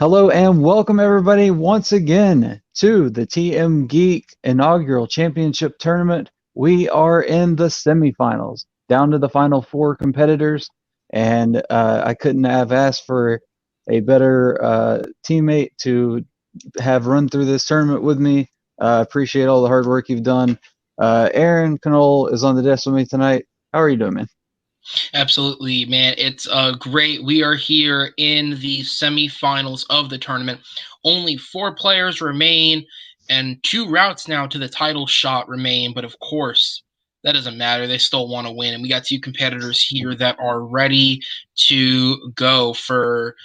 Hello and welcome everybody once again to the TMGeek inaugural championship tournament. We are in the semifinals, down to the final four competitors, and I couldn't have asked for a better teammate to have run through this tournament with me. Appreciate all the hard work you've done. Aaron Knoll is on the desk with me tonight. How are you doing, man? Absolutely, man. It's great. We are here in the semifinals of the tournament. Only four players remain, and two routes now to the title shot remain. But of course, that doesn't matter. They still want to win. And we got two competitors here that are ready to go for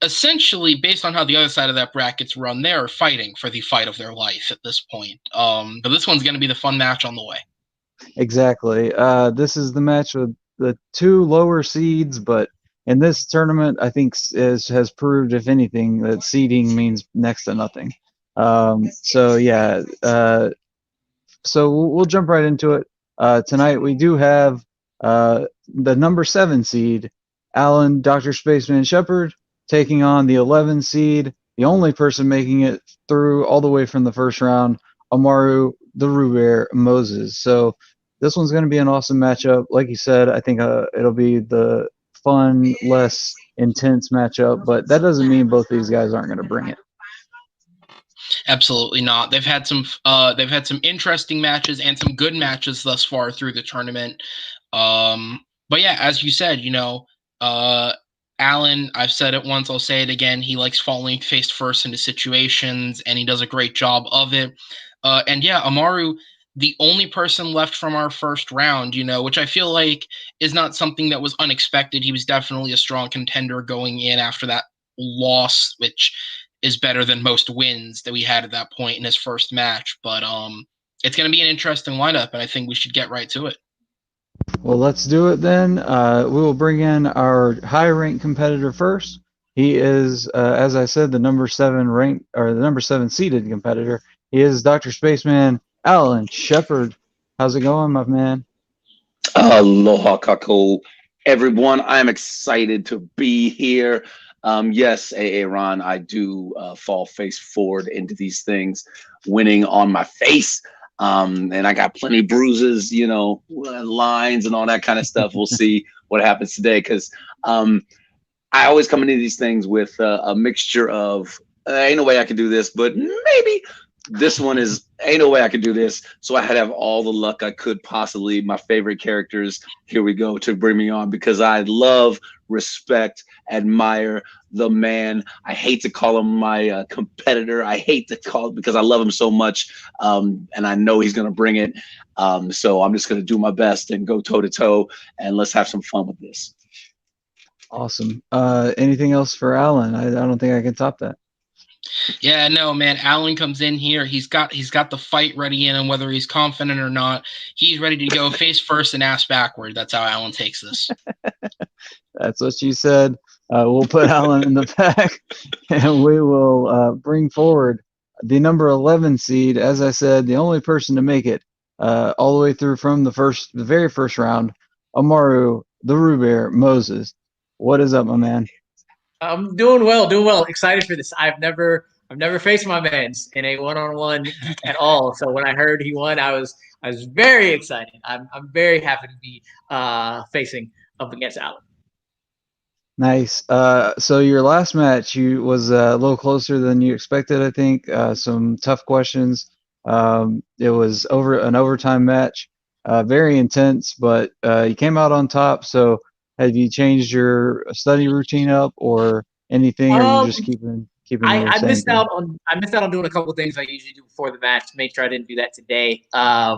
essentially, based on how the other side of that bracket's run, they're fighting for the fight of their life at this point. But this one's going to be the fun match on the way. Exactly. This is the match with the two lower seeds, but in this tournament, I think has proved, if anything, that seeding means next to nothing. So yeah, so we'll jump right into it. Tonight we do have the number 7 seed, Alan Dr. Spaceman Shepard, taking on the 11 seed, the only person making it through all the way from the first round, Amaru the Ruber Moses. So this one's going to be an awesome matchup. Like you said, I think it'll be the fun, less intense matchup, but that doesn't mean both these guys aren't going to bring it. Absolutely not. They've had some interesting matches and some good matches thus far through the tournament. But yeah, as you said, Alan, I've said it once, I'll say it again. He likes falling face first into situations, and he does a great job of it. And yeah, Amaru, the only person left from our first round, which I feel like is not something that was unexpected. He was definitely a strong contender going in after that loss, which is better than most wins that we had at that point in his first match. But it's going to be an interesting lineup, and I think we should get right to it. Well, let's do it then. We will bring in our high-ranked competitor first. He is, as I said, the number 7 ranked or the number 7 seeded competitor. He is Dr. Spaceman Alan Shepard. How's it going, my man? Aloha kako, everyone. I'm excited to be here. Yes, Ron, I do fall face forward into these things, winning on my face. And I got plenty bruises, lines and all that kind of stuff. We'll see what happens today because I always come into these things with a mixture of ain't no way I can do this, but maybe this one is ain't no way I could do this. So I had to have all the luck I could possibly. My favorite characters, here we go, to bring me on because I love, respect, admire the man. I hate to call him my competitor. I hate to call it because I love him so much, and I know he's gonna bring it. So I'm just gonna do my best and go toe to toe, and let's have some fun with this. Awesome. Anything else for Alan? I don't think I can top that. Yeah, no, man. Alan comes in here. He's got the fight ready in him, whether he's confident or not. He's ready to go face first and ass backward. That's how Alan takes this. That's what you said. We'll put Alan in the back, and we will bring forward the number 11 seed. As I said, the only person to make it all the way through from the very first round, Amaru the Ruber Moses. What is up, my man? I'm doing well, doing well. Excited for this. I've never faced my man's in a one-on-one at all. So when I heard he won, I was very excited. I'm very happy to be facing up against Alan. Nice. So your last match, you was a little closer than you expected, I think. Some tough questions. It was over an overtime match, very intense, but you came out on top. So have you changed your study routine up or anything? Or are you Um, just keeping I, the I same missed thing? out on I missed out on doing a couple things I usually do before the match to make sure I didn't do that today. I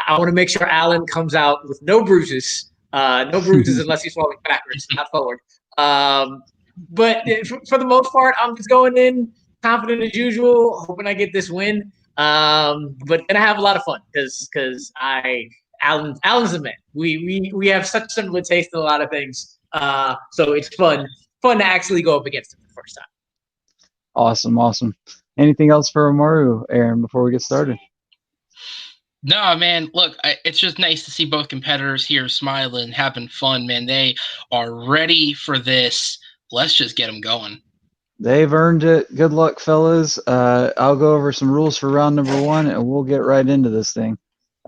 want to make sure Alan comes out with no bruises unless he's falling backwards, not forward. Um, but for the most part, I'm just going in confident as usual, hoping I get this win. But gonna have a lot of fun because I Alan's the man. We have such similar taste in a lot of things. So it's fun to actually go up against him the first time. Awesome, awesome. Anything else for Amaru, Aaron, before we get started? No, man. Look, it's just nice to see both competitors here smiling, having fun, man. They are ready for this. let's just get them going. They've earned it. Good luck, fellas. I'll go over some rules for round number 1, and we'll get right into this thing.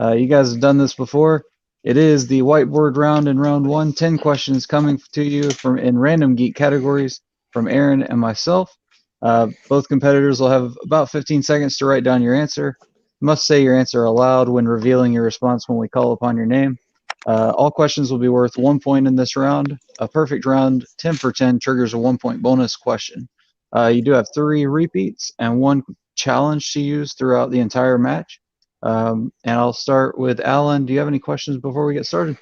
You guys have done this before. It is the whiteboard round in round 1. 10 questions coming to you from in random geek categories from Aaron and myself. Both competitors will have about 15 seconds to write down your answer. You must say your answer aloud when revealing your response when we call upon your name. All questions will be worth 1 point in this round. A perfect round, 10 for 10, triggers a 1-point bonus question. You do have 3 repeats and 1 challenge to use throughout the entire match. And I'll start with Alan. Do you have any questions before we get started?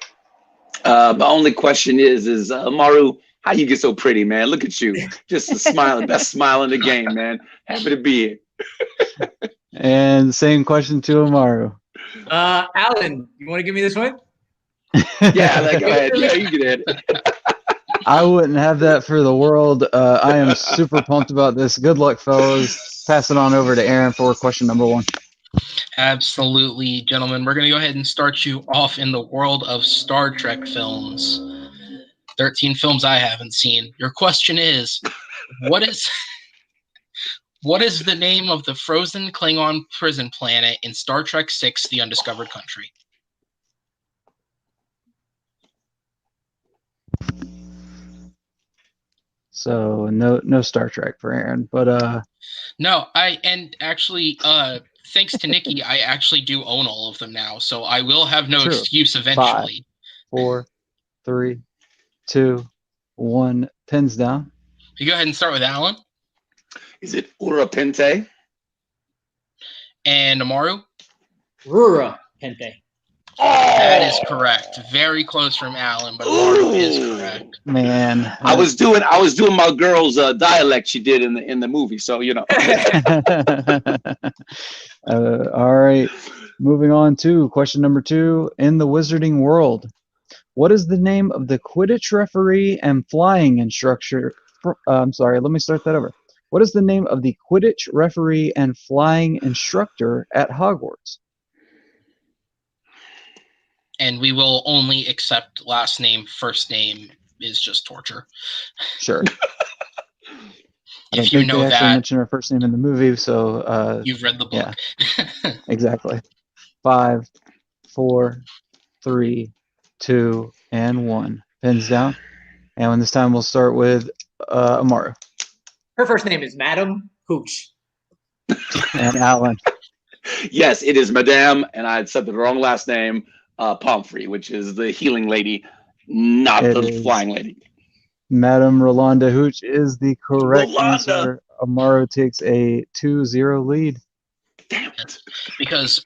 My only question is Amarú, how you get so pretty, man? Look at you, just a smile, best smile in the game, man. Happy to be here. And same question to Amarú. Alan, you want to give me this one? Yeah, go ahead. Yeah, you get it. I wouldn't have that for the world. I am super pumped about this. Good luck, fellas. Pass it on over to Aaron for question number 1. Absolutely, gentlemen. We're going to go ahead and start you off in the world of Star Trek films. 13 films I haven't seen. Your question is, what is the name of the frozen Klingon prison planet in Star Trek VI, The Undiscovered Country? So no Star Trek for Aaron, but No, thanks to Nikki, I actually do own all of them now, so I will have no excuse eventually. 5, 4, 3, 2, 1. Pins down. You go ahead and start with Alan. Is it Ura Pente? And Amarú? Rura Pente. That is correct. Very close from Alan, but Amarú is correct. Man, I was doing my girl's dialect she did in the movie, so you know. All right. Moving on to question number 2. In the Wizarding world, what is the name of the Quidditch referee and flying instructor? I'm sorry, let me start that over. What is the name of the Quidditch referee and flying instructor at Hogwarts? And we will only accept last name. First name is just torture. Sure. If you know they actually that, mention her first name in the movie, so you've read the book. Yeah, exactly. 5, 4, 3, 2, and 1. Pins down. And when this time we'll start with Amarú. Her first name is Madam Hooch. And Alan. Yes, it is Madame, and I said the wrong last name, Pomfrey, which is the healing lady, not the flying lady. Madame Rolanda Hooch is the correct answer. Amarú takes a 2-0 lead. Damn it. Because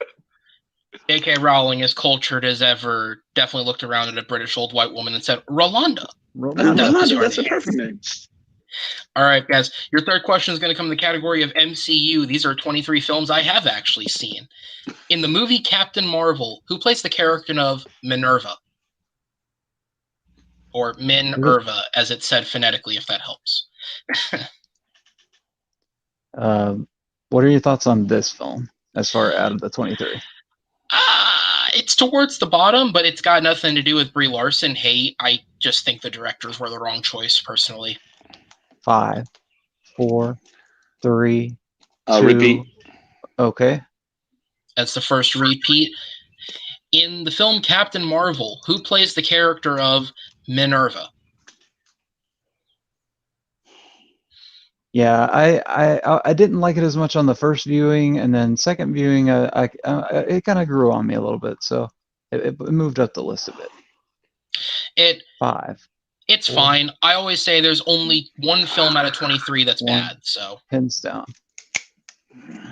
J.K. Rowling, as cultured as ever, definitely looked around at a British old white woman and said, Rolanda. Rolanda, that's a perfect name. All right, guys. Your third question is going to come in the category of MCU. These are 23 films I have actually seen. In the movie Captain Marvel, who plays the character of Minerva? Or Minerva, as it's said phonetically, if that helps. What are your thoughts on this film, as far out of the 23? It's towards the bottom, but it's got nothing to do with Brie Larson. Hey, I just think the directors were the wrong choice, personally. 5, 4, 3, 2. Repeat. Okay. That's the first repeat. In the film Captain Marvel, who plays the character of Minerva? Yeah, I didn't like it as much on the first viewing, and then second viewing, it kind of grew on me a little bit, so it moved up the list a bit. 5. It's 4. Fine. I always say there's only one film out of 23 that's bad, so. Pins down.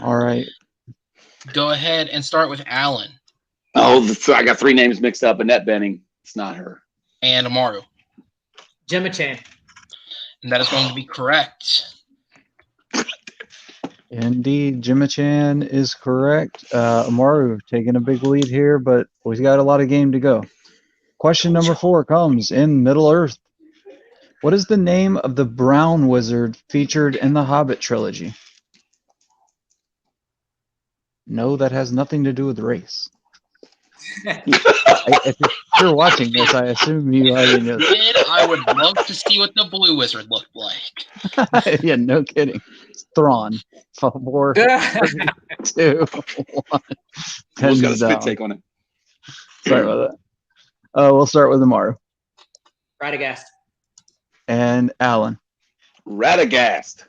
All right. Go ahead and start with Alan. Oh, I got 3 names mixed up. Annette Bening. It's not her. And Amarú. Gemma Chan. And that is going to be correct. Indeed, Gemma Chan is correct. Amarú taking a big lead here, but we've got a lot of game to go. Question number 4 comes in Middle Earth. What is the name of the brown wizard featured in the Hobbit trilogy? No, that has nothing to do with race. If you're watching this, I assume you already know. I would love to see what the Blue Wizard looked like. Yeah, no kidding. Thrawn. 4, 3, 2, 1. Who's got a Pens spit down. take on it? Sorry about that. We'll start with Amaru Radagast. and Alan. Radagast.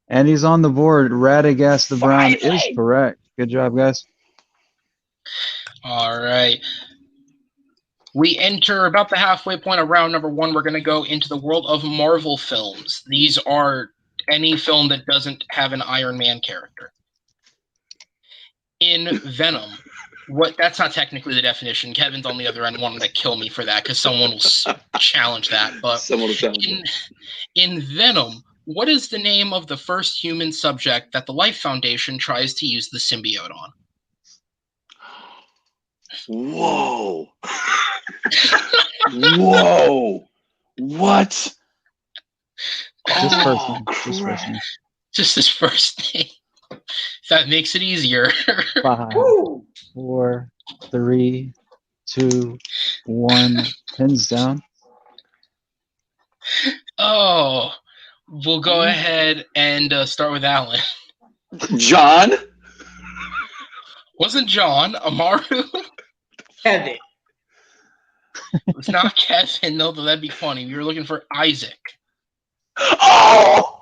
And he's on the board. Radagast the Brown is Finally! correct. Good job, guys. All right. We enter about the halfway point of round number 1. We're going to go into the world of Marvel films. These are any film that doesn't have an Iron Man character. In Venom, that's not technically the definition. Kevin's on the other end wanting to kill me for that because someone will challenge that. But Someone will challenge it. in Venom, what is the name of the first human subject that the Life Foundation tries to use the symbiote on? Whoa. Whoa. What? Just first name. crap. Just first name. Just his first name. If that makes it easier. 5, Woo! 4, 3, 2, 1. Pins down. Oh, we'll go ahead and start with Alan. John? Wasn't John Amaru? Kevin. It's not Kevin, though that'd be funny. We were looking for Isaac. Oh,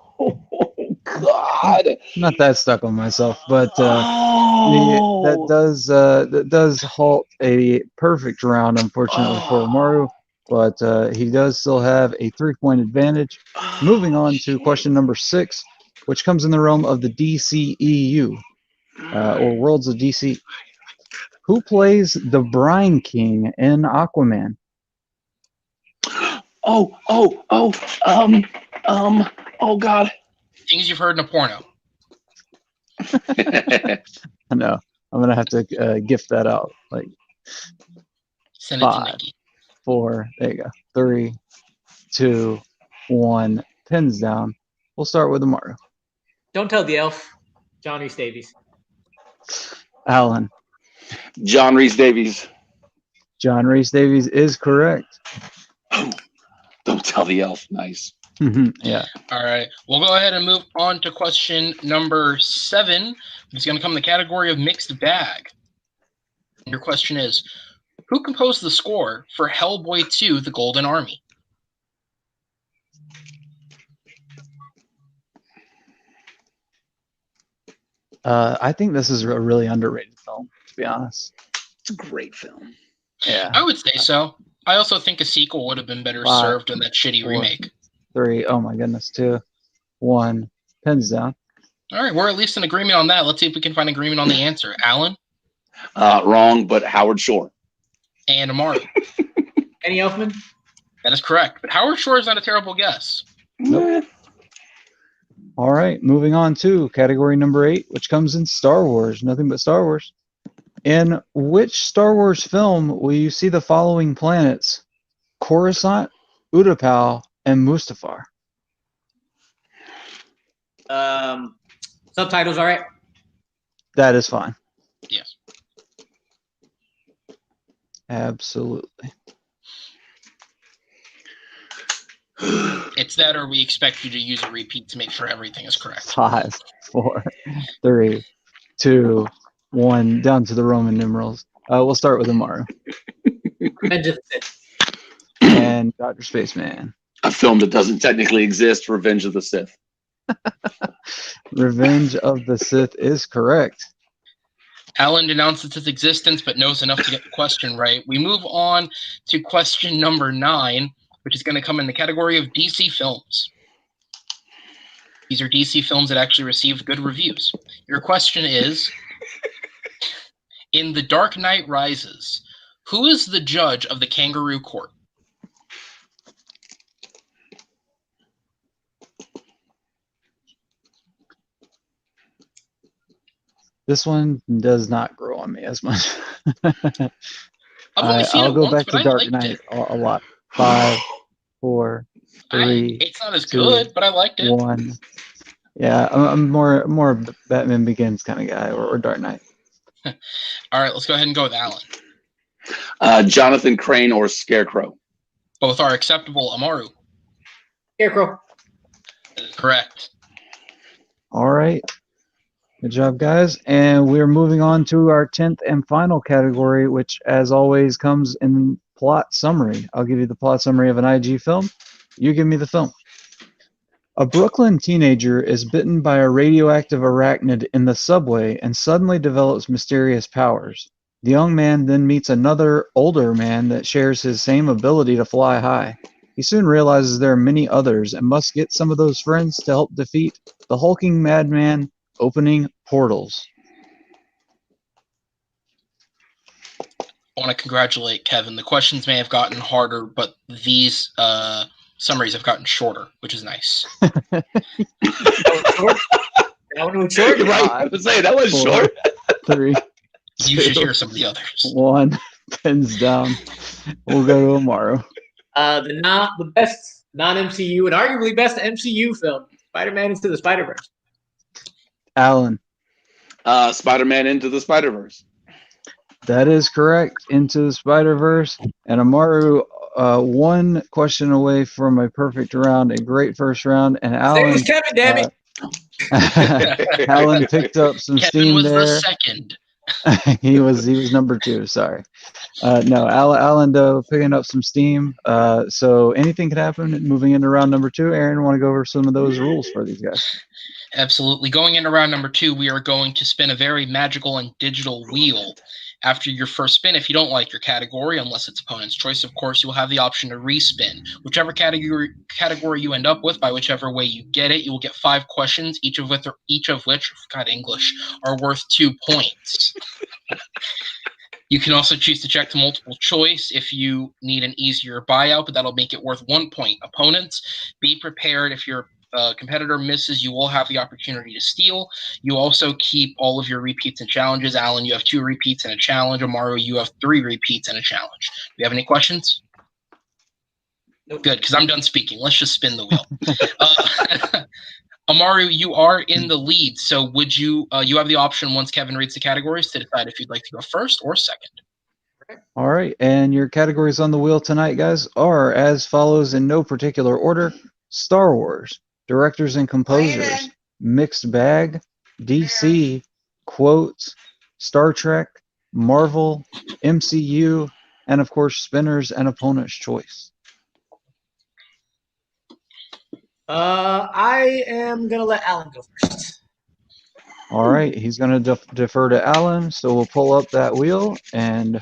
God. Not that stuck on myself, but Oh. that does halt a perfect round, unfortunately, for Amaru. But he does still have a 3-point advantage. Moving on to question number 6, which comes in the realm of the DCEU, or Worlds of DC. Who plays the Brine King in Aquaman? Oh, God. Things you've heard in a porno. I know. I'm going to have to gift that out. Like Send it to 5, Nikki. 4, there you go. 3, 2, 1. Pins down. We'll start with Amaru. Don't tell the elf. John Rhys Davies. Alan. John Rhys Davies. John Rhys Davies is correct. Don't tell the elf. Nice. Yeah. All right. We'll go ahead and move on to question number 7. It's going to come in the category of mixed bag. Your question is, who composed the score for Hellboy 2, The Golden Army? I think this is a really underrated film, to be honest. It's a great film. Yeah. I would say so. I also think a sequel would have been better 5, served than that shitty 4, remake. 3, oh my goodness, 2, 1. Pins down. All right, we're at least in agreement on that. Let's see if we can find agreement on the answer. Alan Wrong, but Howard Shore. and Amaru. Kenny Elfman. That is correct. But Howard Shore is not a terrible guess. Nope. All right, moving on to category number 8, which comes in Star Wars. Nothing but Star Wars. In which Star Wars film will you see the following planets? Coruscant, Utapau, and Mustafar. Subtitles, all right. That is fine. Yes. Absolutely. It's that or we expect you to use a repeat to make sure everything is correct. 5, 4, 3, 2, 1. Down to the Roman numerals. We'll start with Amaru. Revenge of the Sith. And Dr. Spaceman. A film that doesn't technically exist, Revenge of the Sith. Revenge of the Sith is correct. Alan denounces its existence but knows enough to get the question right. We move on to question number 9, which is going to come in the category of DC films. These are DC films that actually received good reviews. Your question is, in The Dark Knight Rises, who is the judge of the Kangaroo Court? This one does not grow on me as much. I've only seen I'll it go once, back but to I Dark liked Knight it. a lot. 5, 4, 3, It's not as 2, good, but I liked it. 1. Yeah, I'm more a Batman Begins kind of guy, or Dark Knight. All right, let's go ahead and go with Alan. Jonathan Crane or Scarecrow. Both are acceptable. Amaru. Scarecrow. Correct. All right. Good job, guys. And we're moving on to our 10th and final category, which, as always, comes in plot summary. I'll give you the plot summary of an IG film. You give me the film. A Brooklyn teenager is bitten by a radioactive arachnid in the subway and suddenly develops mysterious powers. The young man then meets another older man that shares his same ability to fly high. He soon realizes there are many others and must get some of those friends to help defeat the hulking madman opening portals. I want to congratulate Kevin. The questions may have gotten harder, but these summaries have gotten shorter, which is nice. That one was short. Right, I was saying that was 4, short. 3, You should 2, hear some of the others. 1. Pins down. We'll go to Amarú. The best non-MCU and arguably best MCU film, Spider-Man Into the Spider-Verse. Alan. Spider-Man Into the Spider-Verse. That is correct. Into the Spider-Verse. And Amarú, one question away from a perfect round, a great first round. And Alan, Alan, Kevin, damn it. Alan picked up some Kevin steam was there. the second. he was number 2. Sorry. No, Alan though picking up some steam. So anything could happen. Moving into round number 2. Aaron, want to go over some of those rules for these guys? Absolutely. Going into round number 2, we are going to spin a very magical and digital wheel. After your first spin, if you don't like your category, unless it's opponent's choice, of course, you will have the option to respin. Whichever category you end up with, by whichever way you get it, you will get 5 questions, each of which, God, English, are worth 2 points. You can also choose to check the multiple choice if you need an easier buyout, but that'll make it worth 1 point. Opponents, be prepared if your competitor misses, you will have the opportunity to steal. You also keep all of your repeats and challenges. Alan, you have 2 repeats and a challenge. Amaru, you have 3 repeats and a challenge. Do you have any questions? Nope. Good, because I'm done speaking. Let's just spin the wheel. Amaru, you are in the lead, so would you have the option once Kevin reads the categories to decide if you'd like to go first or second. All right, and your categories on the wheel tonight, guys, are as follows in no particular order: Star Wars, directors and composers, mixed bag, DC, quotes, Star Trek, Marvel, MCU, and of course spinners and opponent's choice. I am gonna let Alan go first. All right, he's going to defer to Alan, so we'll pull up that wheel, and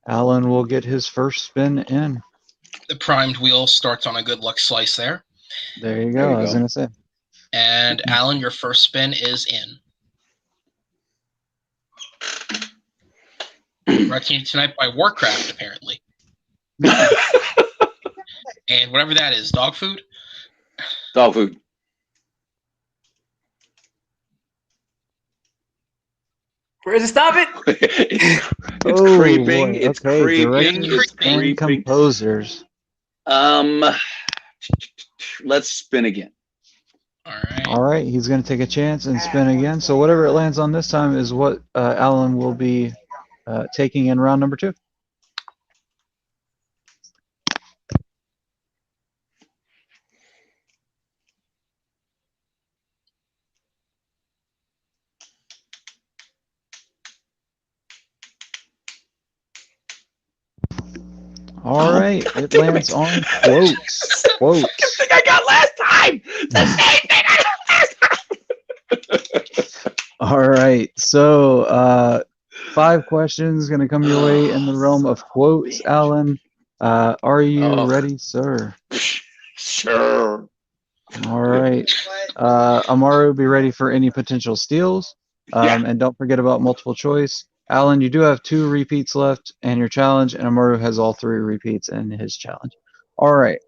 Alan will get his first spin in. The primed wheel starts on a good luck slice there. There you go. I was going to say. And Alan, your first spin is in. Brought to you tonight by Warcraft, apparently. And whatever that is, dog food? Dog food. Where does it stop it? It's creeping. Boy. It's Okay, creeping. directors It's and creeping. composers. Let's spin again. All right, he's going to take a chance and spin again. So whatever it lands on this time is what Alan will be taking in round number 2. All right, it lands on quotes. Quotes. Same thing I got last time. The same thing I got last time. All right, so 5 questions going to come your way in the realm of quotes. Alan, are you ready, sir? Sure. All right. Amaru, be ready for any potential steals. And don't forget about multiple choice. Alan, you do have 2 repeats left and your challenge, and Amaru has all 3 repeats in his challenge. All right.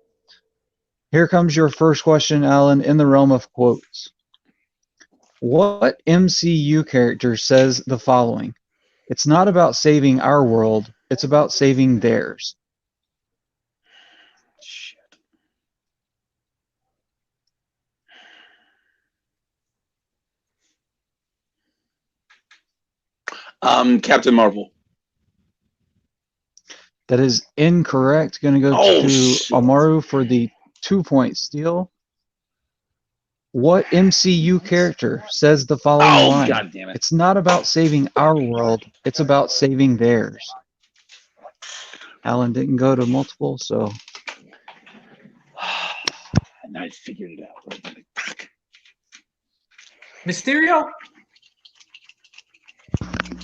Here comes your first question, Alan, in the realm of quotes. What MCU character says the following? It's not about saving our world, it's about saving theirs. Captain Marvel. That is incorrect. Going to go to shit. Amaru for the 2-point steal. What MCU character says the following line? God damn it. It's not about saving our world, it's about saving theirs. Alan didn't go to multiple, so And I figured it out. Fuck. Mysterio?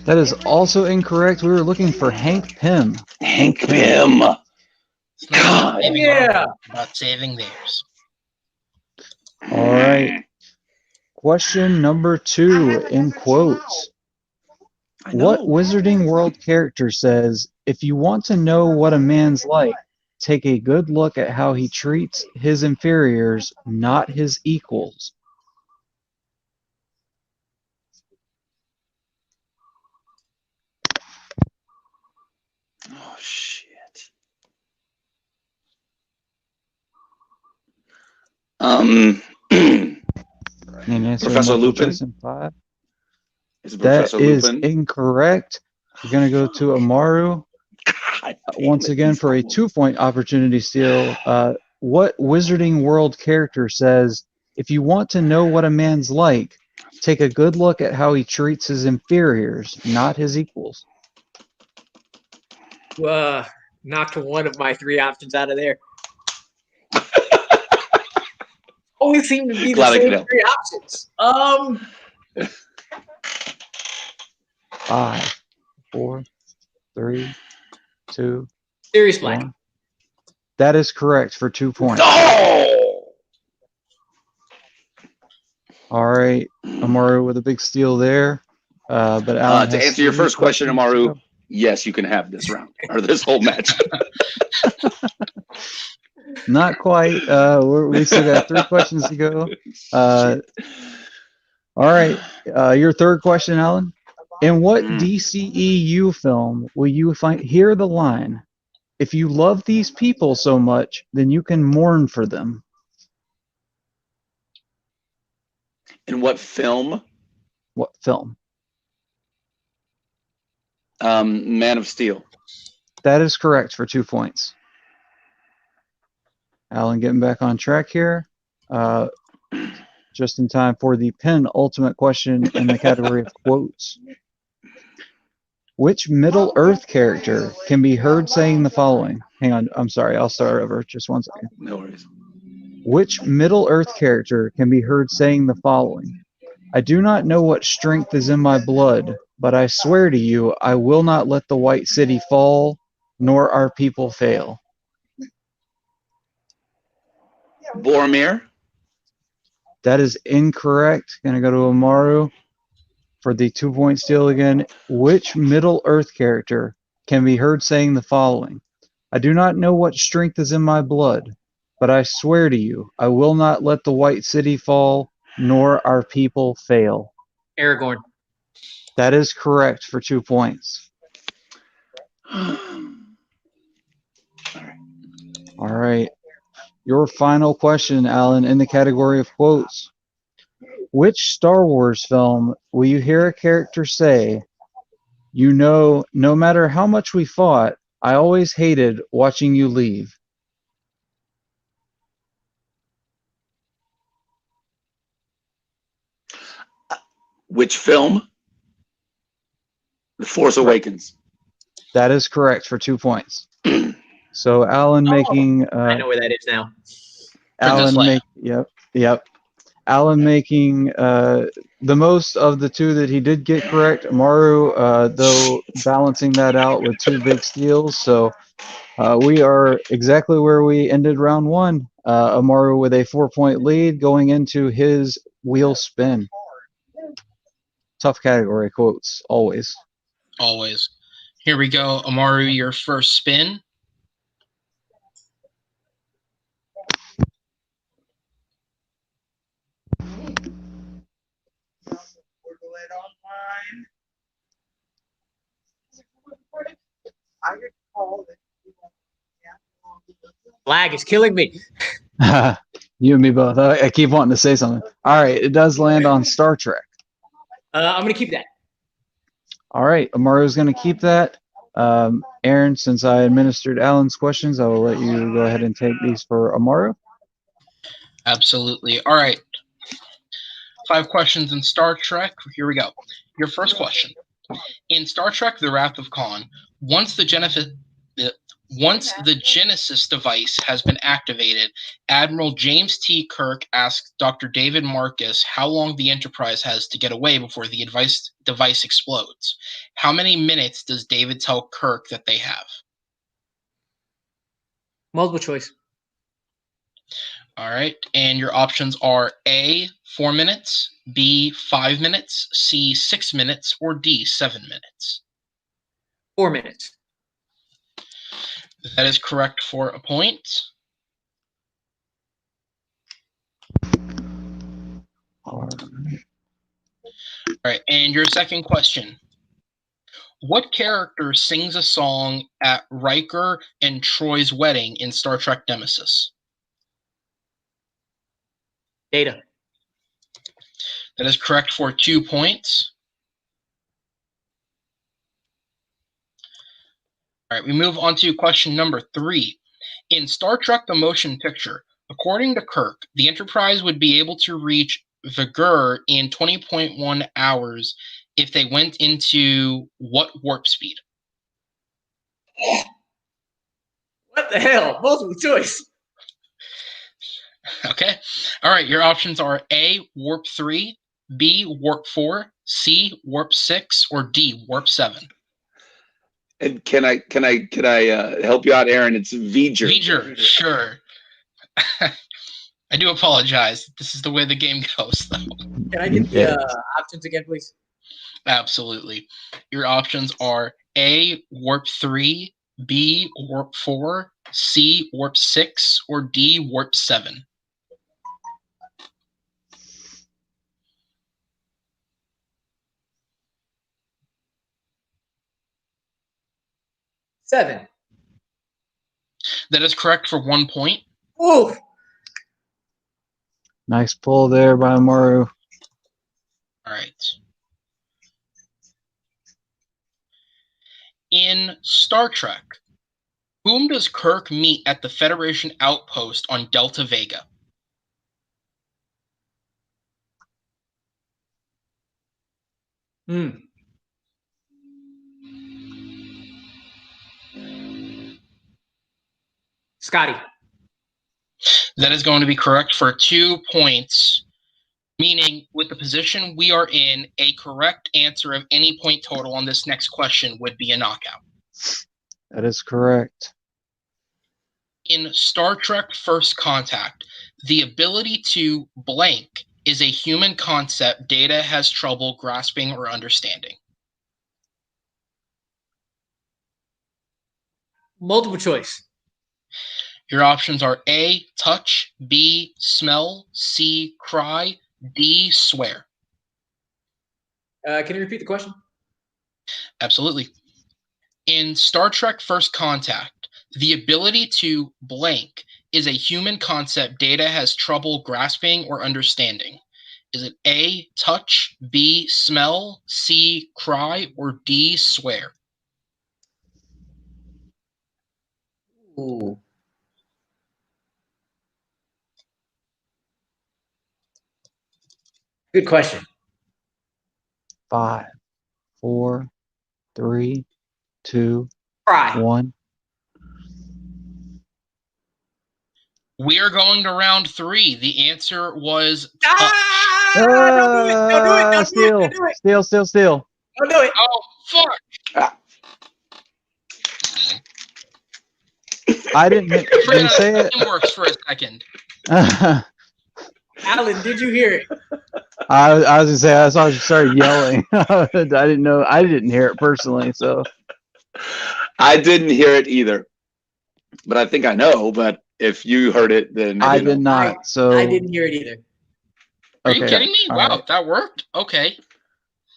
that is also incorrect. We were looking for Hank Pym. Hank Pym. It's not about God. saving Yeah. our world, it's about saving theirs. All right. Question number 2 in quotes. I know. What Wizarding World character says, if you want to know what a man's like, take a good look at how he treats his inferiors, not his equals? Oh shit. And answer Professor multiple Lupin? choice in 5. Is it That Professor is Lupin? incorrect. We're going to go to Amaru God damn once it, again these for a fools. 2-point opportunity steal. What Wizarding World character says, if you want to know what a man's like, take a good look at how he treats his inferiors, not his equals? Knocked one of my 3 options out of there. Always seem to be the Glad I could same help. 3 options. 5, 4, 3, 2, Sirius Black. 1. That is correct for 2 points. Oh! All right, Amaru with a big steal there. But Alan To has answer your 3 first question, questions to Amaru, go. yes, you can have this round or this whole match. Not quite. We still got 3 questions to go. Shit. All right, your third question, Alan. In what Mm. DCEU film will you hear the line, "If you love these people so much, then you can mourn for them"? In what film? What film? Man of Steel. That is correct for 2 points. Alan getting back on track here. Just in time for the penultimate question in the category of quotes. Which Middle Earth character can be heard saying the following? Hang on, I'm sorry, I'll start over. Just 1 second. No worries. Which Middle Earth character can be heard saying the following? I do not know what strength is in my blood, but I swear to you, I will not let the White City fall, nor our people fail. Boromir. That is incorrect. Going to go to Amaru for the 2-point steal again. Which Middle Earth character can be heard saying the following? I do not know what strength is in my blood, but I swear to you, I will not let the White City fall, nor our people fail. Aragorn. That is correct for 2 points. All right. Your final question, Alan, in the category of quotes. Which Star Wars film will you hear a character say, "You know, no matter how much we fought, I always hated watching you leave"? Which film? The Force Awakens. That is correct for 2 points. So Alan making I know where that is now. Alan Leia. Yep. Alan making the most of the 2 that he did get correct. Amaru, though, balancing that out with 2 big steals. So we are exactly where we ended round 1. Amaru with a 4-point lead going into his wheel spin. Tough category, quotes, always. Always. Here we go, Amaru, your first spin. Lag is killing me. You and me both. I keep wanting to say something. All right, it does land on Star Trek. I'm going to keep that. All right, Amaru's going to keep that. Aaron, since I administered Alan's questions, I will let you go ahead and take these for Amaru. Absolutely. All right. 5 questions in Star Trek. Here we go. Your first question. In Star Trek The Wrath of Khan, once the Genesis device has been activated, Admiral James T. Kirk asks Dr. David Marcus how long the Enterprise has to get away before the device explodes. How many minutes does David tell Kirk that they have? Multiple choice. All right. And your options are A, 4 minutes, B, 5 minutes, C, 6 minutes, or D, 7 minutes. 4 minutes. That is correct for a point. All right. And your second question. What character sings a song at Riker and Troy's wedding in Star Trek Nemesis? Data. That is correct for 2 points. All right, we move on to question number 3. In Star Trek The Motion Picture, according to Kirk, the Enterprise would be able to reach Vigor in 20.1 hours if they went into what warp speed? What the hell? Multiple choice. Okay. All right, your options are A, warp 3, B, warp 4, C, warp 6, or D, warp 7. And can I help you out, Aaron? It's V'ger. V'ger, sure. I do apologize. This is the way the game goes, though. Can I get the options again, please? Absolutely. Your options are A, warp 3, B, warp 4, C, warp 6, or D, warp 7. Seven. That is correct for 1 point. Ooh. Nice pull there by Amarú. All right. In Star Trek, whom does Kirk meet at the Federation outpost on Delta Vega? Scotty. That is going to be correct for 2 points, meaning with the position we are in, a correct answer of any point total on this next question would be a knockout. That is correct. In Star Trek First Contact, the ability to blank is a human concept Data has trouble grasping or understanding. Multiple choice. Your options are A, touch, B, smell, C, cry, D, swear. Can you repeat the question? Absolutely. In Star Trek First Contact, the ability to blank is a human concept Data has trouble grasping or understanding. Is it A, touch, B, smell, C, cry, or D, swear? Ooh. Good question. 5, 4, 3, 2, Cry. 1. We are going to round 3. The answer was touch. Don't do it. Don't do it. Don't do it. Don't do it. Steal. Don't do it. Oh, fuck. I didn't did you say it? It works for a second. Alan, did you hear it? I was gonna say I saw you started yelling. I didn't know. I didn't hear it personally, so I didn't hear it either, but I think I know. But if you heard it, then I did not. So I didn't hear it either. Are you kidding me? all Wow, right. that worked. Okay.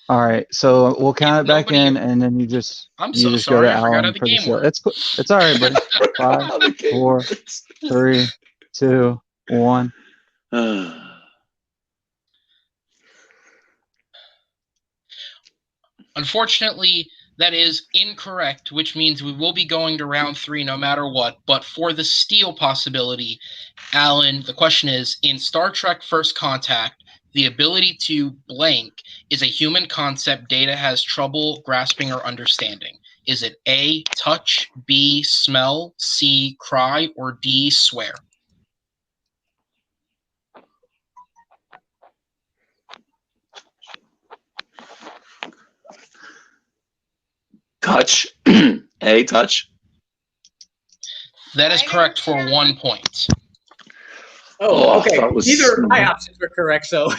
All right, so we'll count it back Nobody- in, and then you just I'm you so just sorry. go to I forgot how Alan the for the game show. worked. It's cool. It's all right, buddy. 5, 4, 3, 2, 1. Unfortunately, That is incorrect, which means we will be going to round 3 no matter what. But for the steal possibility, Alan, the question is, in Star Trek First Contact, the ability to blank is a human concept Data has trouble grasping or understanding. Is it A, touch, B, smell, C, cry, or D, swear? Touch. A, touch. That is correct for 1 point. Oh, I okay. thought it was Neither of my smell. options were correct, so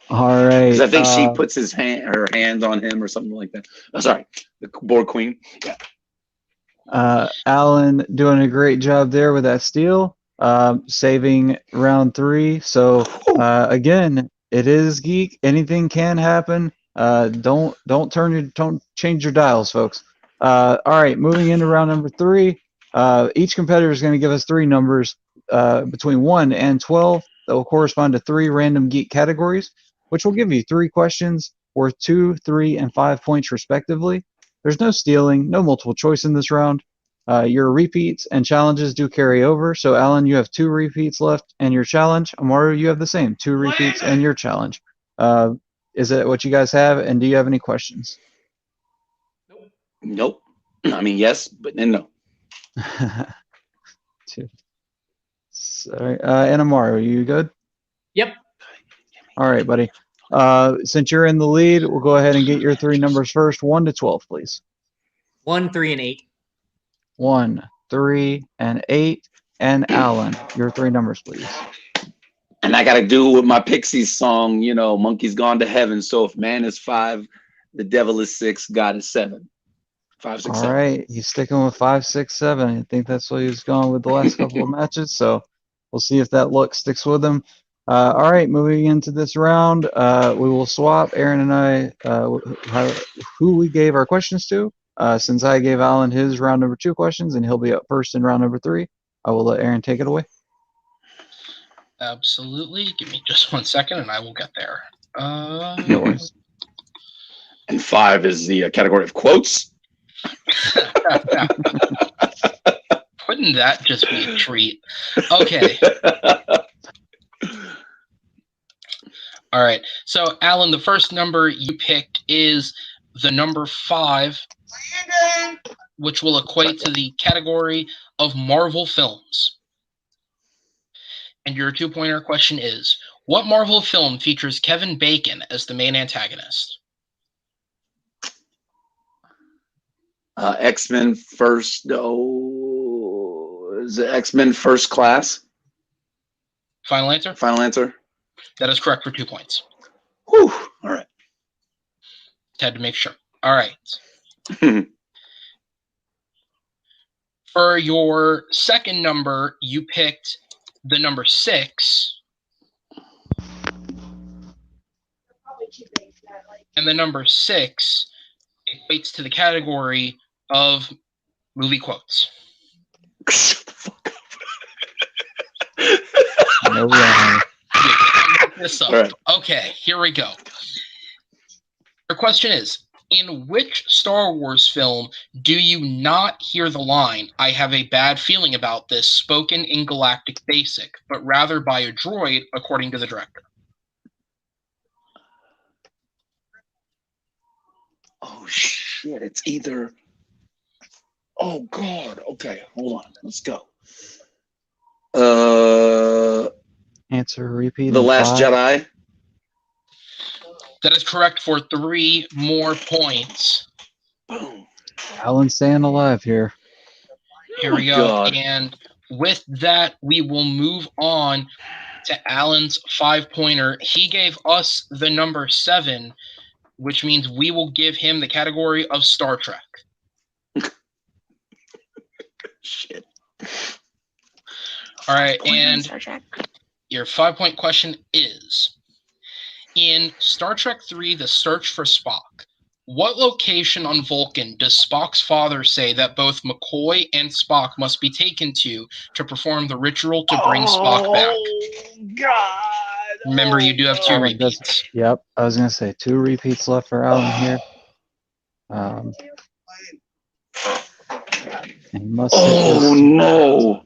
All right. Because I think she puts her hands on him or something like that. Oh, sorry, the board queen. Yeah. Alan doing a great job there with that steal, saving round 3. So again, it is geek. Anything can happen. Don't change your dials, folks. All right, moving into round number 3. Each competitor is going to give us 3 numbers between 1 and 12 that will correspond to 3 random geek categories, which will give you 3 questions worth 2, 3, and 5 points respectively. There's no stealing, no multiple choice in this round. Your repeats and challenges do carry over. So, Alan, you have 2 repeats left, and your challenge. Amaru, you have the same 2 repeats and your challenge. Is it what you guys have? And do you have any questions? Nope. I mean, yes, but then no. 2. Sorry. And Amaru, you good? Yep. All right, buddy. Since you're in the lead, we'll go ahead and get your 3 numbers first. 1 to 12, please. 1, 3, and 8. 1, 3, and 8. And Alan, your 3 numbers, please. And I got to do with my Pixies song, Monkey's Gone to Heaven. So if man is 5, the devil is 6, God is 7. 5, 6, 7. All right, he's sticking with 5, 6, 7. I think that's what he's going with the last couple of matches. So we'll see if that look sticks with him. All right, moving into this round, we will swap. Aaron and I, who we gave our questions to. Since I gave Alan his round number 2 questions, and he'll be up first in round number 3, I will let Aaron take it away. Absolutely. Give me just 1 second, and I will get there. No worries. And 5 is the category of quotes. Wouldn't that just be a treat? Okay. All right. So, Alan, the first number you picked is the number 5, which will equate to the category of Marvel films. And your 2-pointer question is, what Marvel film features Kevin Bacon as the main antagonist? X-Men First. Is it X-Men First Class? Final answer? Final answer. That is correct for 2 points. Whew. All right. Had to make sure. All right. For your second number, you picked the number 6. And the number 6 equates to the category of movie quotes. No way. This up. Right. Okay, here we go. Your question is, in which Star Wars film do you not hear the line, "I have a bad feeling about this," spoken in Galactic Basic, but rather by a droid, according to the director? Oh, shit. It's either... Oh, God. Okay, hold on. Let's go. Answer repeat. The Last 5. Jedi. That is correct for 3 more points. Boom. Alan staying alive here. Here we Oh, go. God. And with that, we will move on to Alan's 5-pointer. He gave us the number 7, which means we will give him the category of Star Trek. Shit. All right, and your 5-point question is, in Star Trek 3, The Search for Spock, what location on Vulcan does Spock's father say that both McCoy and Spock must be taken to perform the ritual to bring Spock back? Oh, God. Remember, you do have 2 Alan does- repeats. Yep, I was gonna say 2 repeats left for Alan here. And he must hit Oh this. no!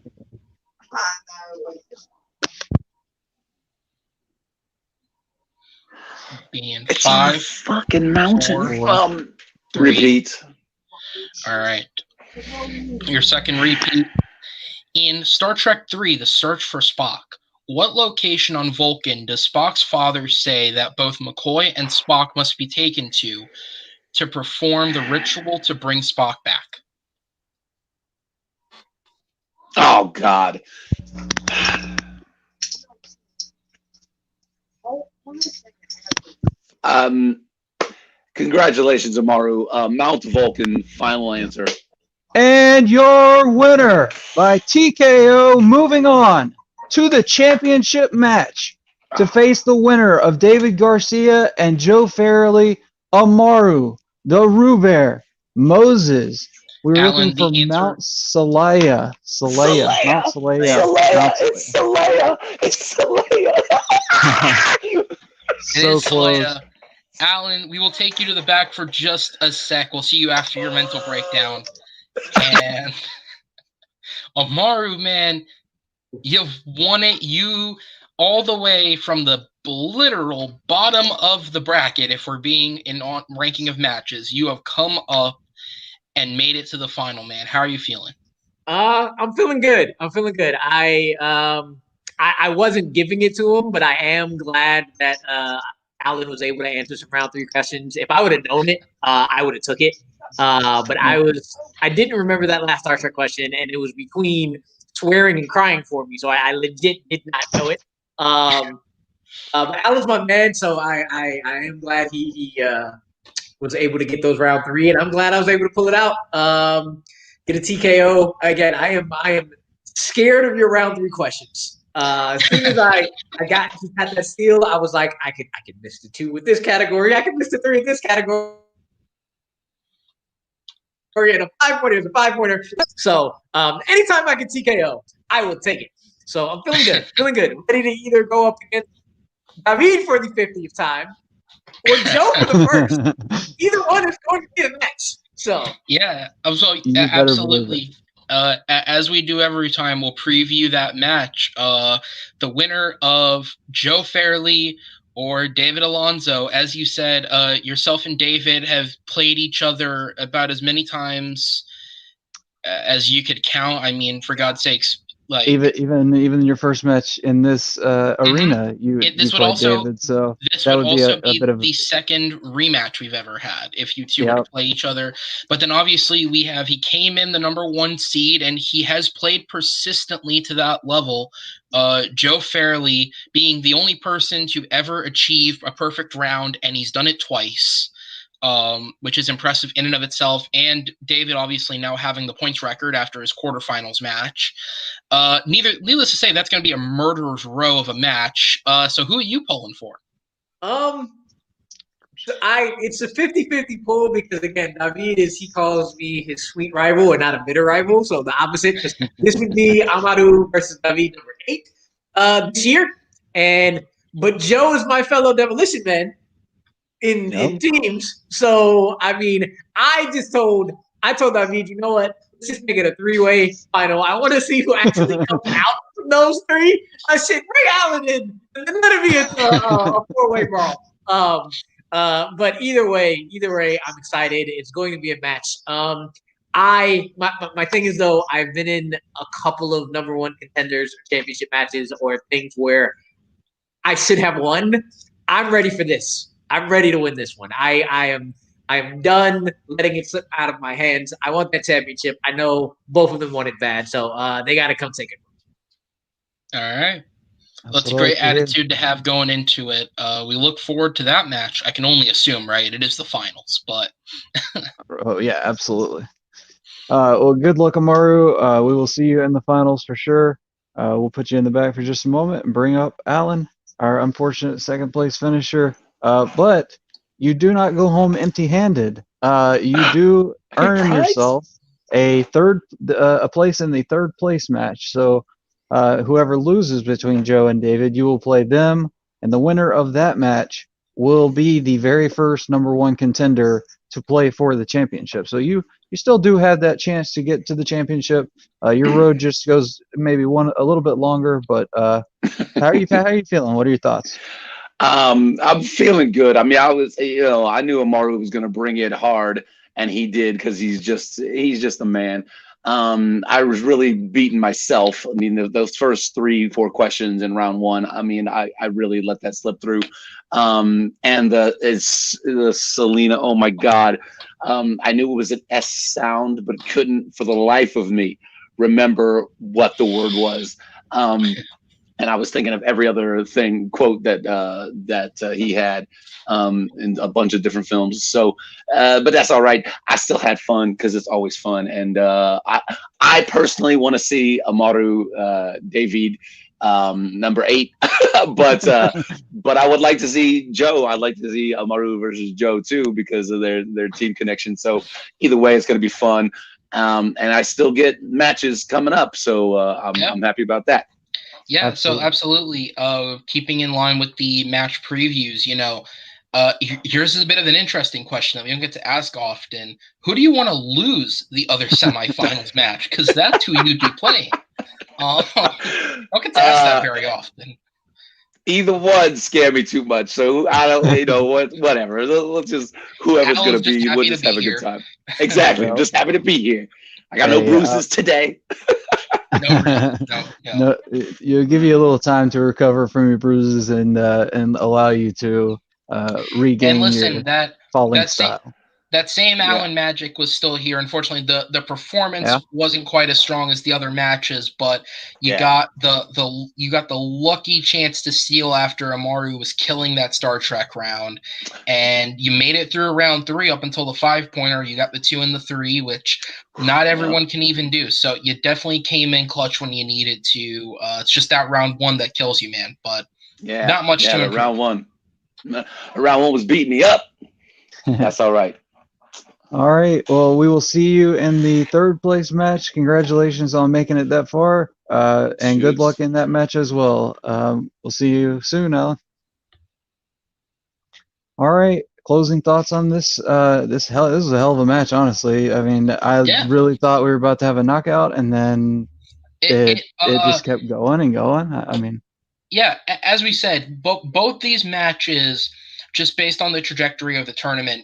Being It's on a 5. fucking mountain. 4, 3. Repeat. All right. Your second repeat. In Star Trek III, The Search for Spock, what location on Vulcan does Spock's father say that both McCoy and Spock must be taken to perform the ritual to bring Spock back? Oh God. Congratulations, Amaru. Mount Vulcan. Final answer. And your winner by TKO, moving on to the championship match to face the winner of David Garcia and Joe Farrelly, Amaru, the Rubear, Moses. We're Alan, looking for the answer- Mount Salaya. Mount Salaya. It's Salaya. It's Salaya. It So is close. Salaya. Alan, we will take you to the back for just a sec. We'll see you after your mental breakdown. And Amaru, man, you've won it. You all the way from the literal bottom of the bracket, if we're being in ranking of matches. You have come up and made it to the final, man. How are you feeling? I'm feeling good. I wasn't giving it to him, but I am glad that Alan was able to answer some round 3 questions. If I would have known it, I would have took it. But I didn't remember that last Star Trek question, and it was between swearing and crying for me, so I legit did not know it. But Alan's my man, so I am glad he was able to get those round 3, and I'm glad I was able to pull it out. Get a TKO again. I am scared of your round 3 questions. As soon as I got that steal, I was like, I could miss the 2 with this category. I could miss the 3 in this category. And a 5-pointer is a 5-pointer. So anytime I can TKO, I will take it. So I'm feeling good. Ready to either go up against David for the 50th time or Joe for the first. Either one is going to be a match. So yeah, so You better believe absolutely. As we do every time, we'll preview that match. The winner of Joe Fairley or David Alonso, as you said, yourself and David have played each other about as many times as you could count. I mean, for God's sakes, like even your first match in this arena, you played David. So this that would would be also a bit of the second rematch we've ever had if you two were Yep. to play each other. But then obviously he came in the number 1 seed, and he has played persistently to that level. Joe Fairley being the only person to ever achieve a perfect round, and he's done it twice. Which is impressive in and of itself. And David obviously now having the points record after his quarterfinals match. Needless to say, that's going to be a murderer's row of a match. So who are you pulling for? It's a 50-50 pull because again, David he calls me his sweet rival and not a bitter rival. So the opposite. This would be Amarú versus David number 8 this year. But Joe is my fellow demolition man in teams. So I mean, I told David, you know what? Let's just make it a 3-way final. I want to see who actually comes out from those 3. I said, bring Alan in, and then let it be a 4-way brawl. But either way, I'm excited. It's going to be a match. My thing is though, I've been in a couple of number 1 contenders or championship matches or things where I should have won. I'm ready for this. I'm ready to win this one. I am done letting it slip out of my hands. I want that championship. I know both of them want it bad, so they got to come take it. All right. That's a great attitude to have going into it. We look forward to that match. I can only assume, right? It is the finals, but Oh yeah, absolutely. Well, good luck, Amaru. We will see you in the finals for sure. We'll put you in the back for just a moment and bring up Alan, our unfortunate second place finisher. But you do not go home empty-handed. You do earn yourself a place in the 3rd place match. So whoever loses between Joe and David, you will play them and the winner of that match will be the very first number one contender to play for the championship. So you still do have that chance to get to the championship. Your road just goes maybe a little bit longer, but how are you feeling? What are your thoughts? I'm feeling good. I mean, I knew Amarú was going to bring it hard, and he did because he's just a man. I was really beating myself. I mean, those first 3-4 questions in round one, I mean, I really let that slip through. And the Selena, oh my God. I knew it was an S sound, but couldn't for the life of me remember what the word was. And I was thinking of every other quote that he had in a bunch of different films. So, but that's all right. I still had fun because it's always fun. And I personally want to see Amarú David number 8, but I would like to see Joe. I'd like to see Amarú versus Joe too because of their team connection. So either way, it's going to be fun. And I still get matches coming up, so I'm happy about that. Yeah, Absolutely. so absolutely. Keeping in line with the match previews, yours is a bit of an interesting question that we don't get to ask often. Who do you want to lose the other semifinals match? Because that's who you'd be playing. I don't get to ask that very often. Either one scare me too much, so I don't. Whatever. Let's just whoever's going to be. We'll just have a good time. Exactly. I'm just happy to be here. I got no bruises today. No. You'll give you a little time to recover from your bruises and allow you to regain your falling style. That same Allen magic was still here. Unfortunately, the performance wasn't quite as strong as the other matches, but you got the lucky chance to steal after Amarú was killing that Star Trek round, and you made it through round 3 up until the 5-pointer. You got the 2 and the 3, which not everyone can even do. So you definitely came in clutch when you needed to. It's just that round 1 that kills you, man. But not much to improve. Round one was beating me up. That's all right. All right. Well, we will see you in the 3rd place match. Congratulations on making it that far, and good luck in that match as well. We'll see you soon, Alan. All right. Closing thoughts on this. This is a hell of a match, honestly. I mean, I really thought we were about to have a knockout, and then it just kept going and going. I mean, as we said, both these matches, just based on the trajectory of the tournament,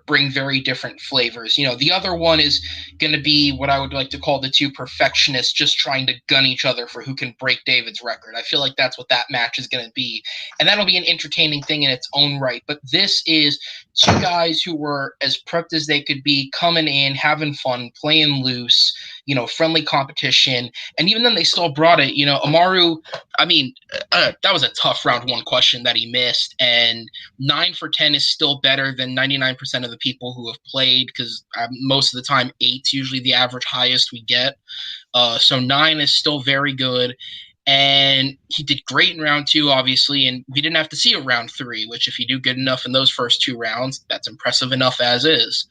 bring very different flavors. The other one is going to be what I would like to call the 2 perfectionists just trying to gun each other for who can break David's record. I feel like that's what that match is going to be. And that'll be an entertaining thing in its own right. But this is 2 guys who were as prepped as they could be, coming in, having fun, playing loose, friendly competition. And even then they still brought it. Amarú, I mean, that was a tough round 1 question that he missed. And 9 for 10 is still better than 99% of the people who have played, because most of the time 8's usually the average highest we get. So 9 is still very good. And he did great in round 2, obviously, and we didn't have to see a round 3, which if you do good enough in those first 2 rounds, that's impressive enough as is.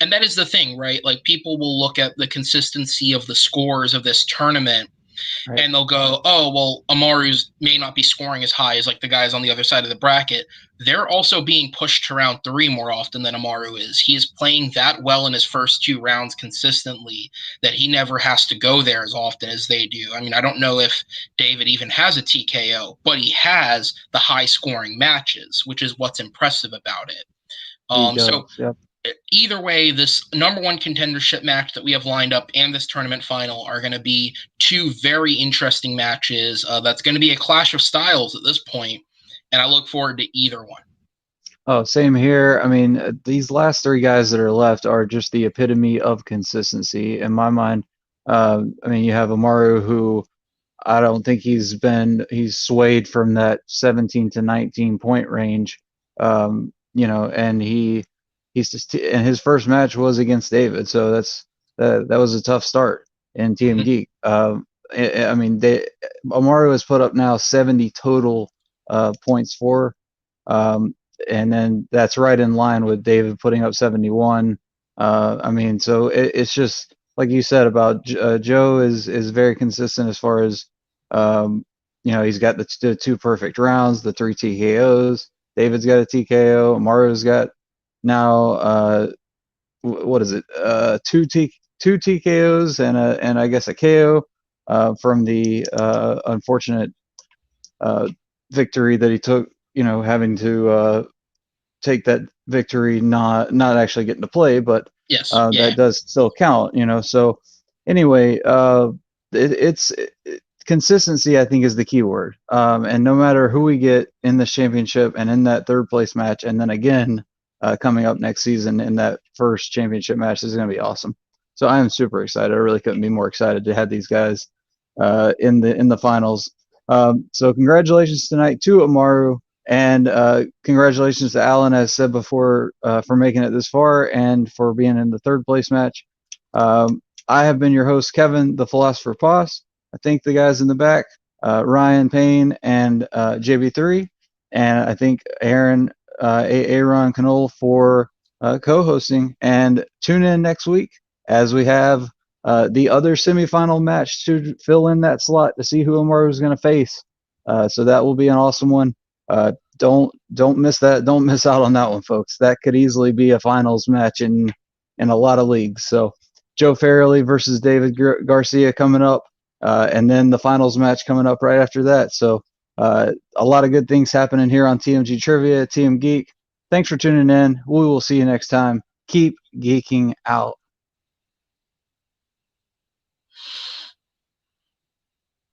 And that is the thing, right? Like, people will look at the consistency of the scores of this tournament, right, and they'll go, oh, well, Amarú's may not be scoring as high as like the guys on the other side of the bracket. They're also being pushed to round 3 more often than Amarú is. He is playing that well in his first 2 rounds consistently that he never has to go there as often as they do. I mean, I don't know if David even has a TKO, but he has the high scoring matches, which is what's impressive about it. Either way, this number 1 contendership match that we have lined up and this tournament final are going to be 2 very interesting matches. That's going to be a clash of styles at this point, and I look forward to either one. Oh, same here. I mean, these last 3 guys that are left are just the epitome of consistency in my mind. I mean, you have Amarú, who I don't think he's swayed from that 17 to 19 point range, and and his first match was against David, so that was a tough start in TMGeek. I mean, Amarú has put up now 70 total points for, and then that's right in line with David putting up 71. I mean, so it's just like you said about Joe is very consistent as far as he's got the 2 perfect rounds, the 3 TKOs. David's got a TKO. Amaru's got now what is it? 2 TKOs and I guess a KO from the unfortunate victory that he took. Having to take that victory, not actually getting to play, but Yes. Yeah. that does still count. So anyway, it's consistency, I think, is the key word. And no matter who we get in the championship and in that 3rd place match, and then again coming up next season in that first championship match, is going to be awesome. So I am super excited. I really couldn't be more excited to have these guys in the finals. So congratulations tonight to Amaru, and congratulations to Alan, as said before, for making it this far and for being in the 3rd place match. I have been your host, Kevin, the Philosopher Poss. I thank the guys in the back, Ryan Payne and JB3, and I thank Aaron Canole for co-hosting. And tune in next week as we have the other semifinal match to fill in that slot to see who Amaru is going to face. So that will be an awesome one. Don't miss that. Don't miss out on that one, folks. That could easily be a finals match in a lot of leagues. So Joe Farrelly versus David Garcia coming up. And then the finals match coming up right after that. So a lot of good things happening here on TMG Trivia, TMGeek. Thanks for tuning in. We will see you next time. Keep geeking out.